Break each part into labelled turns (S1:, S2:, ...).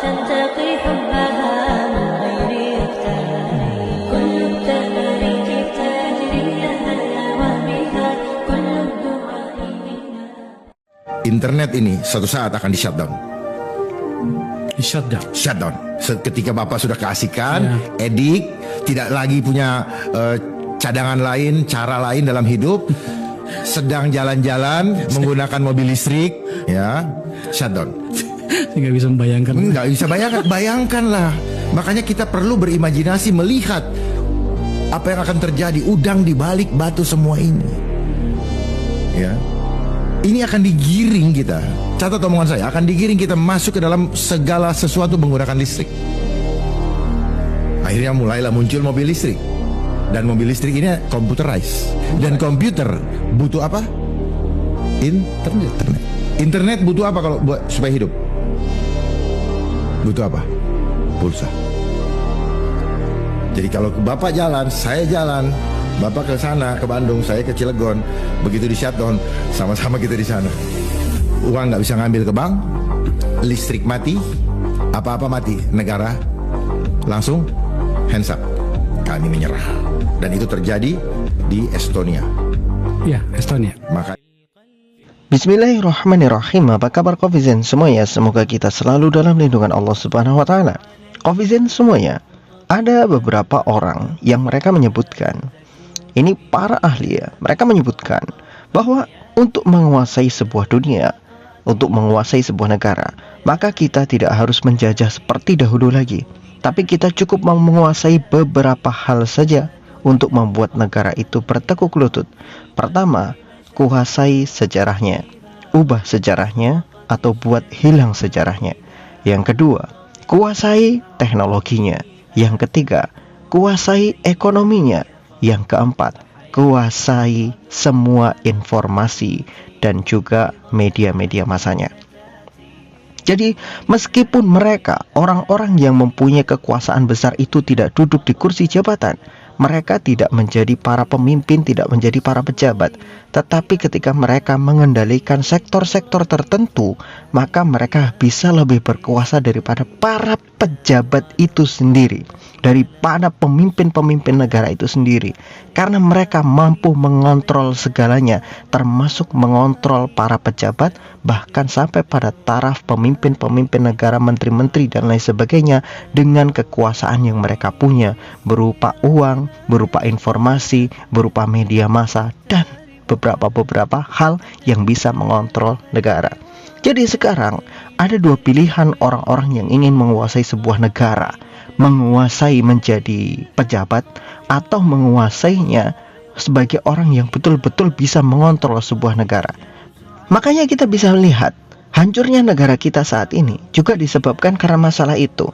S1: تنتقي حبها من غير اختيار كل التباريك تجري لها الهوى بها كل الدعاء منا.
S2: Internet ini suatu saat akan di shutdown.
S3: Shutdown.
S2: Ketika Bapak sudah keasikan, edik, tidak lagi punya cadangan lain, cara lain dalam hidup, sedang jalan-jalan menggunakan mobil listrik, ya, shutdown.
S3: Nggak bisa membayangkan.
S2: Nggak bisa bayangkanlah. Makanya kita perlu berimajinasi melihat apa yang akan terjadi, udang di balik batu semua ini. Ya. Ini akan digiring kita. Catat omongan saya, akan digiring kita masuk ke dalam segala sesuatu menggunakan listrik. Akhirnya mulailah muncul mobil listrik. Dan mobil listrik ini computerized. Dan komputer butuh apa? Internet. Internet butuh apa kalau buat supaya hidup? Butuh apa? Pulsa. Jadi kalau Bapak jalan, saya jalan, Bapak ke sana, ke Bandung, saya ke Cilegon, begitu di shutdown, sama-sama kita di sana. Uang nggak bisa ngambil ke bank, listrik mati, apa-apa mati, negara langsung hands up, kami menyerah. Dan itu terjadi di Estonia.
S3: Ya, Estonia.
S2: Maka
S4: Bismillahirrahmanirrahim. Apa kabar Covizen semuanya? Semoga kita selalu dalam lindungan Allah Subhanahu wa taala. Covizen semuanya, ada beberapa orang yang mereka menyebutkan, ini para ahli ya, mereka menyebutkan bahwa untuk menguasai sebuah dunia, untuk menguasai sebuah negara, maka kita tidak harus menjajah seperti dahulu lagi, tapi kita cukup menguasai beberapa hal saja untuk membuat negara itu bertekuk lutut. Pertama, kuasai sejarahnya, ubah sejarahnya atau buat hilang sejarahnya. Yang kedua, kuasai teknologinya. Yang ketiga, kuasai ekonominya. Yang keempat, kuasai semua informasi dan juga media-media masanya. Jadi meskipun mereka, orang-orang yang mempunyai kekuasaan besar itu tidak duduk di kursi jabatan, mereka tidak menjadi para pemimpin, tidak menjadi para pejabat, tetapi ketika mereka mengendalikan sektor-sektor tertentu, maka mereka bisa lebih berkuasa daripada para pejabat itu sendiri, daripada pemimpin-pemimpin negara itu sendiri, karena mereka mampu mengontrol segalanya, termasuk mengontrol para pejabat, bahkan sampai pada taraf pemimpin-pemimpin negara, menteri-menteri dan lain sebagainya, dengan kekuasaan yang mereka punya berupa uang, berupa informasi, berupa media massa, dan beberapa hal yang bisa mengontrol negara. Jadi sekarang ada dua pilihan orang-orang yang ingin menguasai sebuah negara, menguasai menjadi pejabat atau menguasainya sebagai orang yang betul-betul bisa mengontrol sebuah negara. Makanya kita bisa melihat hancurnya negara kita saat ini juga disebabkan karena masalah itu.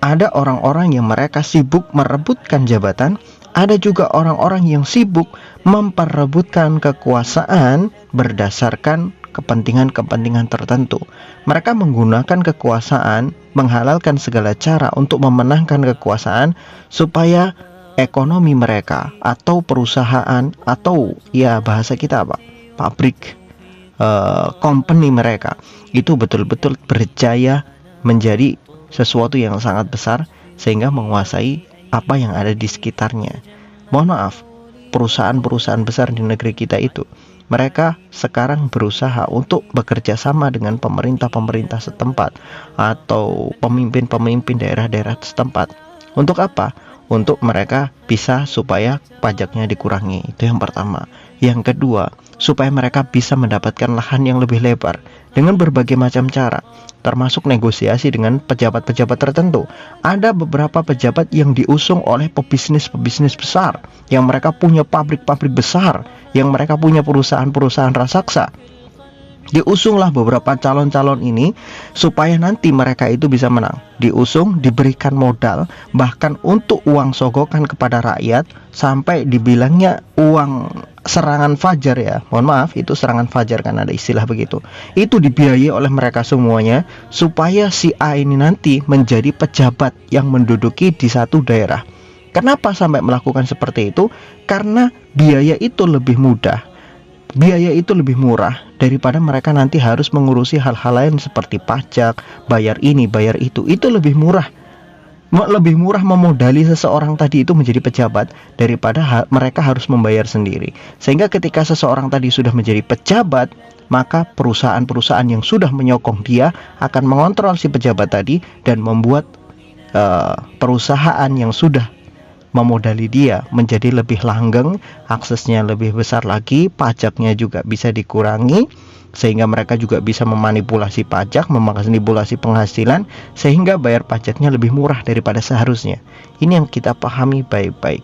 S4: Ada orang-orang yang mereka sibuk merebutkan jabatan, ada juga orang-orang yang sibuk memperebutkan kekuasaan berdasarkan kepentingan-kepentingan tertentu. Mereka menggunakan kekuasaan, menghalalkan segala cara untuk memenangkan kekuasaan supaya ekonomi mereka atau perusahaan atau ya bahasa kita apa? Pabrik, company mereka itu betul-betul berjaya menjadi sesuatu yang sangat besar sehingga menguasai apa yang ada di sekitarnya. Mohon maaf, perusahaan-perusahaan besar di negeri kita itu, mereka sekarang berusaha untuk bekerja sama dengan pemerintah-pemerintah setempat atau pemimpin-pemimpin daerah-daerah setempat. Untuk apa? Untuk mereka bisa supaya pajaknya dikurangi. Itu yang pertama. Yang kedua, supaya mereka bisa mendapatkan lahan yang lebih lebar dengan berbagai macam cara, termasuk negosiasi dengan pejabat-pejabat tertentu. Ada beberapa pejabat yang diusung oleh pebisnis-pebisnis besar, yang mereka punya pabrik-pabrik besar, yang mereka punya perusahaan-perusahaan raksasa. Diusunglah beberapa calon-calon ini supaya nanti mereka itu bisa menang. Diusung, diberikan modal, bahkan untuk uang sogokan kepada rakyat, sampai dibilangnya uang serangan fajar ya. Mohon maaf, itu serangan fajar kan ada istilah begitu. Itu dibiayai oleh mereka semuanya supaya si A ini nanti menjadi pejabat yang menduduki di satu daerah. Kenapa sampai melakukan seperti itu? Karena biaya itu lebih mudah. biaya itu lebih murah daripada mereka nanti harus mengurusi hal-hal lain seperti pajak, bayar ini, bayar itu lebih murah. Lebih murah memodali seseorang tadi itu menjadi pejabat daripada mereka harus membayar sendiri. Sehingga ketika seseorang tadi sudah menjadi pejabat, maka perusahaan-perusahaan yang sudah menyokong dia akan mengontrol si pejabat tadi dan membuat perusahaan yang sudah memodali dia menjadi lebih langgeng, aksesnya lebih besar lagi, pajaknya juga bisa dikurangi, sehingga mereka juga bisa memanipulasi pajak, memanipulasi penghasilan, sehingga bayar pajaknya lebih murah daripada seharusnya. Ini yang kita pahami baik-baik.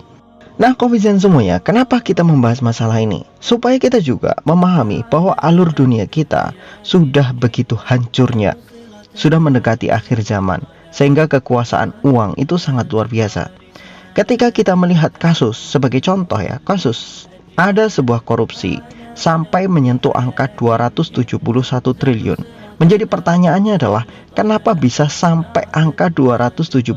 S4: Nah, Covizen semuanya, kenapa kita membahas masalah ini? Supaya kita juga memahami bahwa alur dunia kita sudah begitu hancurnya, sudah mendekati akhir zaman, sehingga kekuasaan uang itu sangat luar biasa. Ketika kita melihat kasus, sebagai contoh ya, kasus ada sebuah korupsi sampai menyentuh angka 271 triliun. Menjadi pertanyaannya adalah, kenapa bisa sampai angka 271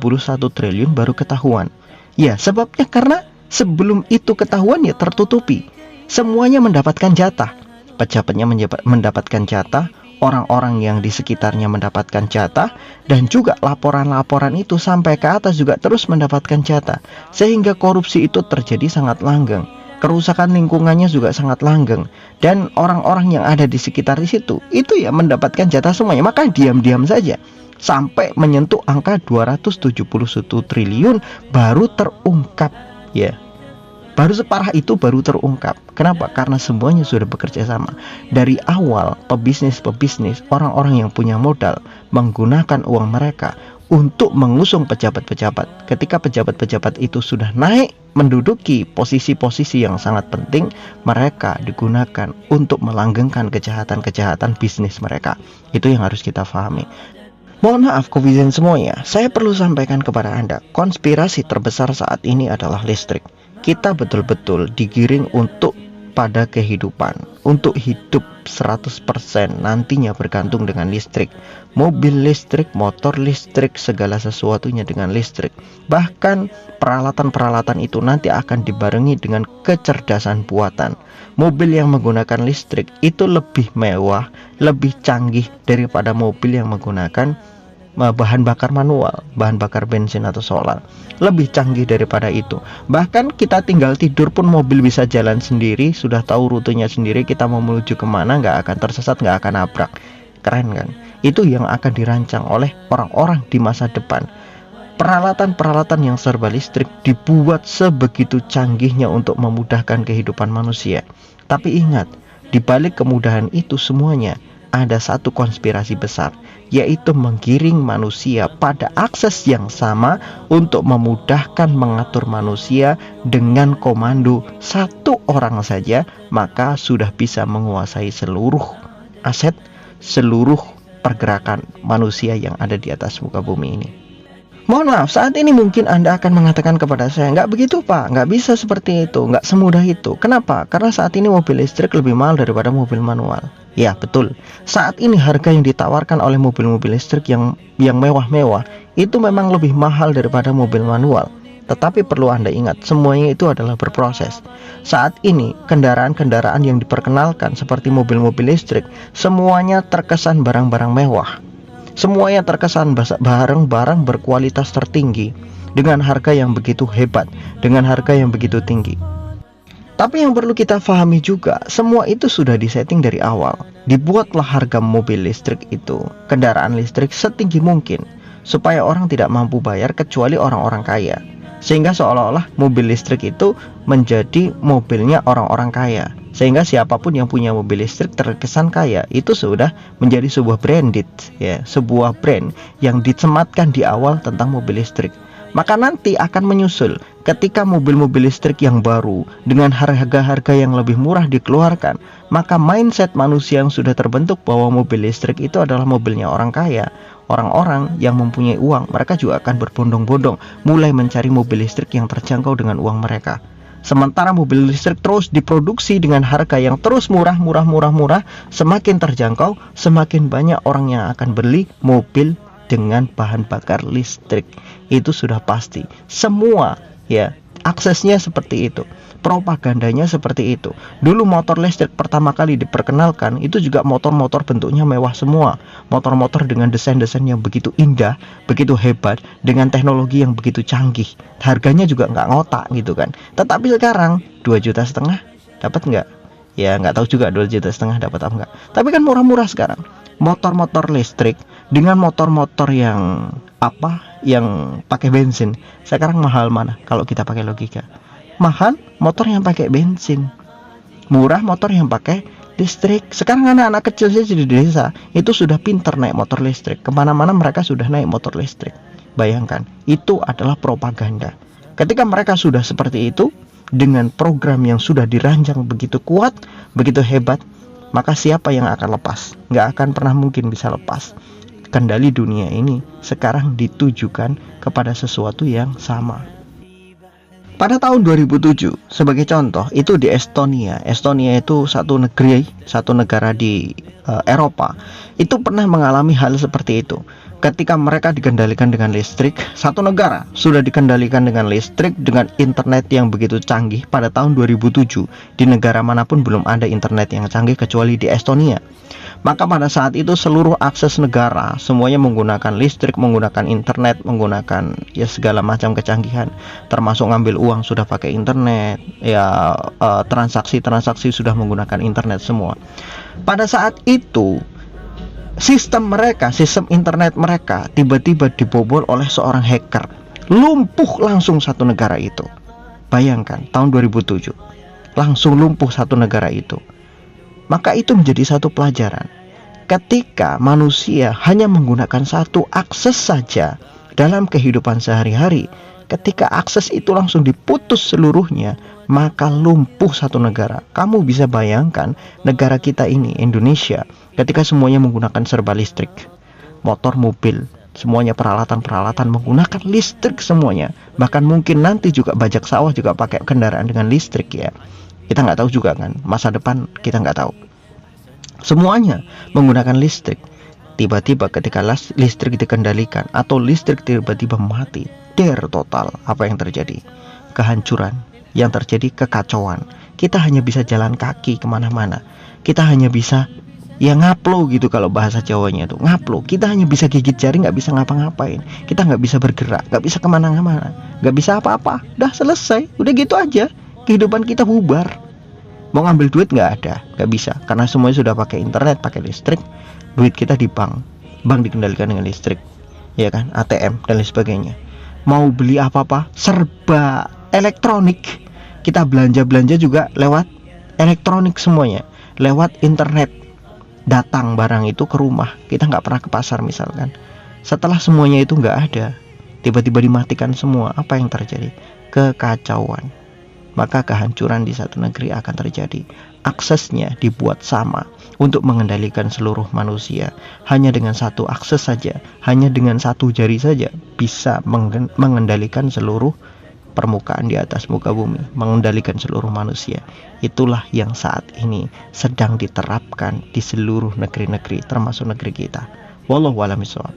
S4: triliun baru ketahuan? Ya, sebabnya karena sebelum itu ketahuan ya tertutupi. Semuanya mendapatkan jatah. Pejabatnya mendapatkan jatah, orang-orang yang di sekitarnya mendapatkan jatah, dan juga laporan-laporan itu sampai ke atas juga terus mendapatkan jatah, sehingga korupsi itu terjadi sangat langgeng. Kerusakan lingkungannya juga sangat langgeng, dan orang-orang yang ada di sekitar di situ itu ya mendapatkan jatah semuanya. Maka diam-diam saja sampai menyentuh angka 271 triliun baru terungkap ya. Baru separah itu baru terungkap. Kenapa? Karena semuanya sudah bekerja sama. Dari awal pebisnis, orang-orang yang punya modal menggunakan uang mereka untuk mengusung pejabat-pejabat. Ketika pejabat-pejabat itu sudah naik menduduki posisi-posisi yang sangat penting, mereka digunakan untuk melanggengkan kejahatan-kejahatan bisnis mereka. Itu yang harus kita pahami. Mohon maaf Covizen semuanya, saya perlu sampaikan kepada Anda, konspirasi terbesar saat ini adalah listrik. Kita betul-betul digiring untuk pada kehidupan, untuk hidup 100% nantinya bergantung dengan listrik. Mobil listrik, motor listrik, segala sesuatunya dengan listrik. Bahkan peralatan-peralatan itu nanti akan dibarengi dengan kecerdasan buatan. Mobil yang menggunakan listrik itu lebih mewah, lebih canggih daripada mobil yang menggunakan bahan bakar manual, bahan bakar bensin atau solar. Lebih canggih daripada itu. Bahkan kita tinggal tidur pun mobil bisa jalan sendiri, sudah tahu rutenya sendiri, kita mau menuju kemana nggak akan tersesat, nggak akan nabrak. Keren kan? Itu yang akan dirancang oleh orang-orang di masa depan. Peralatan-peralatan yang serba listrik dibuat sebegitu canggihnya untuk memudahkan kehidupan manusia. Tapi ingat, di balik kemudahan itu semuanya ada satu konspirasi besar, yaitu menggiring manusia pada akses yang sama untuk memudahkan mengatur manusia. Dengan komando satu orang saja, maka sudah bisa menguasai seluruh aset, seluruh pergerakan manusia yang ada di atas muka bumi ini. Mohon maaf, saat ini mungkin Anda akan mengatakan kepada saya, nggak begitu Pak, nggak bisa seperti itu, nggak semudah itu. Kenapa? Karena saat ini mobil listrik lebih mahal daripada mobil manual. Ya betul, saat ini harga yang ditawarkan oleh mobil-mobil listrik yang mewah-mewah itu memang lebih mahal daripada mobil manual. Tetapi perlu Anda ingat, semuanya itu adalah berproses. Saat ini kendaraan-kendaraan yang diperkenalkan seperti mobil-mobil listrik, semuanya terkesan barang-barang mewah. Semuanya terkesan barang-barang berkualitas tertinggi, dengan harga yang begitu hebat, dengan harga yang begitu tinggi. Tapi yang perlu kita pahami juga, semua itu sudah disetting dari awal. Dibuatlah harga mobil listrik itu, kendaraan listrik setinggi mungkin, supaya orang tidak mampu bayar kecuali orang-orang kaya. Sehingga seolah-olah mobil listrik itu menjadi mobilnya orang-orang kaya. Sehingga siapapun yang punya mobil listrik terkesan kaya. Itu sudah menjadi sebuah branded ya, sebuah brand yang disematkan di awal tentang mobil listrik. Maka nanti akan menyusul ketika mobil-mobil listrik yang baru dengan harga-harga yang lebih murah dikeluarkan, maka mindset manusia yang sudah terbentuk bahwa mobil listrik itu adalah mobilnya orang kaya. Orang-orang yang mempunyai uang, mereka juga akan berbondong-bondong mulai mencari mobil listrik yang terjangkau dengan uang mereka. Sementara mobil listrik terus diproduksi dengan harga yang terus murah, semakin terjangkau, semakin banyak orang yang akan beli mobil dengan bahan bakar listrik. Itu sudah pasti. Semua ya Aksesnya seperti itu, propagandanya seperti itu. Dulu motor listrik pertama kali diperkenalkan itu juga motor-motor bentuknya mewah semua, motor-motor dengan desain-desain yang begitu indah, begitu hebat, dengan teknologi yang begitu canggih. Harganya juga nggak ngotak gitu kan. Tetapi sekarang 2,5 juta dapat nggak? Ya nggak tahu juga 2,5 juta dapat apa nggak. Tapi kan murah-murah sekarang. Motor-motor listrik dengan motor-motor yang yang pakai bensin. Sekarang mahal mana kalau kita pakai logika? Mahal motor yang pakai bensin, murah motor yang pakai listrik. Sekarang anak-anak kecil saja di desa itu sudah pinter naik motor listrik. Kemana-mana mereka sudah naik motor listrik. Bayangkan, itu adalah propaganda. Ketika mereka sudah seperti itu, dengan program yang sudah dirancang begitu kuat, begitu hebat, maka siapa yang akan lepas? Nggak akan pernah mungkin bisa lepas. Kendali dunia ini sekarang ditujukan kepada sesuatu yang sama. Pada tahun 2007, sebagai contoh, itu di Estonia. Estonia itu satu negara di Eropa. Itu pernah mengalami hal seperti itu. Ketika mereka dikendalikan dengan listrik, satu negara sudah dikendalikan dengan listrik, dengan internet yang begitu canggih pada tahun 2007. Di negara manapun belum ada internet yang canggih kecuali di Estonia. Maka pada saat itu seluruh akses negara semuanya menggunakan listrik, menggunakan internet, menggunakan ya segala macam kecanggihan, termasuk ngambil uang sudah pakai internet, ya transaksi sudah menggunakan internet semua. Pada saat itu sistem internet mereka tiba-tiba dibobol oleh seorang hacker. Lumpuh langsung satu negara itu. Bayangkan, tahun 2007 langsung lumpuh satu negara itu. Maka itu menjadi satu pelajaran. Ketika manusia hanya menggunakan satu akses saja dalam kehidupan sehari-hari, ketika akses itu langsung diputus seluruhnya, maka lumpuh satu negara. Kamu bisa bayangkan negara kita ini, Indonesia, ketika semuanya menggunakan serba listrik, motor, mobil, semuanya peralatan-peralatan menggunakan listrik semuanya. Bahkan mungkin nanti juga bajak sawah juga pakai kendaraan dengan listrik ya. Kita nggak tahu juga kan, masa depan kita nggak tahu. Semuanya menggunakan listrik. Tiba-tiba ketika listrik dikendalikan atau listrik tiba-tiba mati, total, apa yang terjadi? Kehancuran, yang terjadi kekacauan. Kita hanya bisa jalan kaki kemana-mana. Kita hanya bisa ngaplo gitu kalau bahasa Jawanya tuh, ngaplo. Kita hanya bisa gigit jari, nggak bisa ngapa-ngapain. Kita nggak bisa bergerak, nggak bisa kemana-mana, nggak bisa apa-apa. Udah selesai, udah gitu aja. Kehidupan kita bubar. Mau ngambil duit nggak ada, nggak bisa, karena semuanya sudah pakai internet, pakai listrik. Duit kita di bank dikendalikan dengan listrik, ya kan, ATM dan lain sebagainya. Mau beli apa-apa serba elektronik. Kita belanja juga lewat elektronik semuanya, lewat internet. Datang barang itu ke rumah, kita nggak pernah ke pasar misalkan. Setelah semuanya itu nggak ada, tiba-tiba dimatikan semua, apa yang terjadi? Kekacauan. Maka kehancuran di satu negeri akan terjadi. Aksesnya dibuat sama untuk mengendalikan seluruh manusia. Hanya dengan satu akses saja, hanya dengan satu jari saja bisa mengendalikan seluruh permukaan di atas muka bumi, mengendalikan seluruh manusia. Itulah yang saat ini sedang diterapkan di seluruh negeri-negeri, termasuk negeri kita. Wallahu a'lam bishawab.